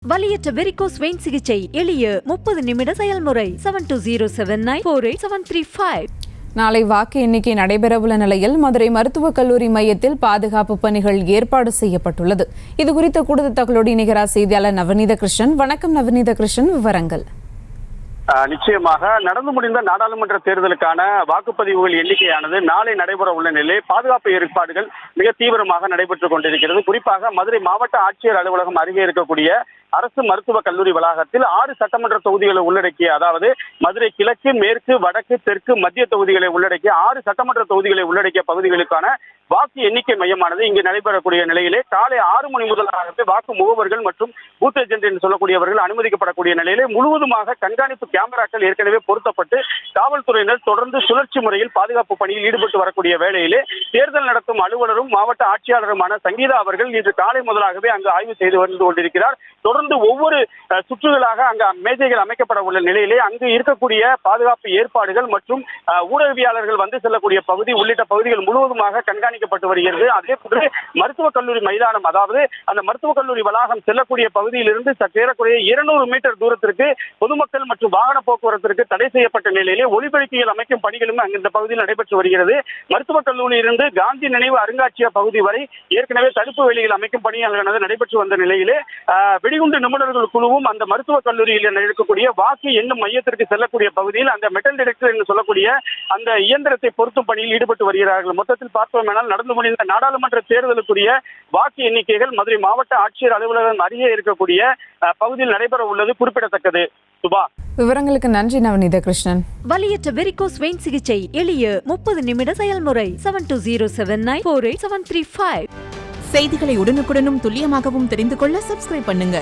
வலியற்ற varicose vein சிகிச்சை எளிய 30 நிமிட செயல்முறை 7279487335. நாளை வாக்கு எண்ணிக்கை நடைபெறவுள்ள நிலையில் மதுரை மருத்துவக் கல்லூரி மையத்தில் பாதுகாப்பு பணிகள் ஏற்பாடு செய்யப்பட்டுள்ளது. இதுகுறித்த கூடுதல் தகவலோடு இணைகிறார் செய்தியாளர் நவநீத கிருஷ்ணன். வணக்கம் நவநீத கிருஷ்ணன், விவரங்கள். நிச்சயமாக நடந்து முடிந்த நாடாளுமன்ற தேர்தலுக்கான வாக்குப்பதிவுகள் எண்ணிக்கையானது நாளை நடைபெற உள்ள நிலையில் பாதுகாப்பு ஏற்பாடுகள் மிக தீவிரமாக நடைபெற்றுக் கொண்டிருக்கிறது. குறிப்பாக மதுரை மாவட்ட ஆட்சியர் அலுவலகம் அருகே இருக்கக்கூடிய அரசு மருத்துவக் கல்லூரி வளாகத்தில் 6 சட்டமன்ற தொகுதிகளை உள்ளடக்கிய, அதாவது மதுரை கிழக்கு, மேற்கு, வடக்கு, தெற்கு, மத்திய தொகுதிகளை உள்ளடக்கிய 6 சட்டமன்ற தொகுதிகளை உள்ளடக்கிய பகுதிகளுக்கான வாக்கு எண்ணிக்கை மையமானது இங்கு நடைபெறக்கூடிய நிலையிலே காலை 6 மணி முதலாகவே வாக்கு முகவர்கள் மற்றும் பூத் ஏஜென்ட் என்று சொல்லக்கூடியவர்கள் அனுமதிக்கப்படக்கூடிய நிலையிலே முழுவதுமாக கண்காணிப்பு கேமராக்கள் ஏற்கனவே பொருத்தப்பட்டு காவல்துறையினர் தொடர்ந்து சுழற்சி முறையில் பாதுகாப்பு பணியில் ஈடுபட்டு வரக்கூடிய வேளையிலே தேர்தல் நடத்தும் அலுவலரும் மாவட்ட ஆட்சியாளருமான சங்கீதா அவர்கள் இன்று காலை முதலாகவே அங்கு ஆய்வு செய்து வந்து கொண்டிருக்கிறார். தொடர்ந்து ஒவ்வொரு சுற்றுகளாக அங்கு மேஜைகள் அமைக்கப்பட உள்ள நிலையிலே அங்கு இருக்கக்கூடிய பாதுகாப்பு ஏற்பாடுகள் மற்றும் ஊடகவியாளர்கள் வந்து செல்லக்கூடிய பகுதி உள்ளிட்ட பகுதிகள் முழுவதுமாக கண்காணிக்கப்பட்டு வருகிறது. அதே போன்று மருத்துவக் கல்லூரி மைதானம், அதாவது அந்த மருத்துவக் கல்லூரி வளாகம் செல்லக்கூடிய பகுதியிலிருந்து சற்றேறக்குறைய 200 மீட்டர் தூரத்திற்கு பொதுமக்கள் மற்றும் வாகன போக்குவரத்திற்கு தடை செய்யப்பட்ட நிலையிலே ஒளிபெருக்கிகள் அமைக்கும் பணிகளும் அங்கு இந்த பகுதியில் நடைபெற்று வருகிறது. மருத்துவக் கல்லூரியிலிருந்து காந்தி நினைவு அருங்காட்சியக பகுதி வரை ஏற்கனவே தடுப்பு வேலிகள் அமைக்கும் பணி அங்கு நடைபெற்று வந்த நிலையிலே வெடிகுண்டு நிபுணர்கள் குழுவும் அந்த மருத்துவக் கல்லூரியில் இருக்கக்கூடிய வாக்கு எண்ணும் மையத்திற்கு செல்லக்கூடிய பகுதியில் அந்த மெட்டல் டிடெக்டர் என்று சொல்லக்கூடிய அந்த இயந்திரத்தை பொருத்தும் பணியில் ஈடுபட்டு வருகிறார்கள். மொத்தத்தில் பார்த்தோம் நடந்து முடிந்த நாடாளுமன்ற தேர்தலுக்குரிய வாக்கு எண்ணிக்கைகள் மதுரை மாவட்ட ஆட்சியர் அலுவலகம் அருகே இருக்கக்கூடிய பகுதியில் நடைபெற உள்ளது குறிப்பிடத்தக்கது. சுபா, விவரங்களுக்கு நன்றி நவநீத கிருஷ்ணன். வலியற்ற வெரிகோஸ் வெயின் சிகிச்சை எளிய 30 நிமிட செயல்முறை 7279487335. செய்திகளை உடனுக்குடனும் துல்லியமாகவும் தெரிந்து கொள்ள சப்ஸ்கிரைப் பண்ணுங்க.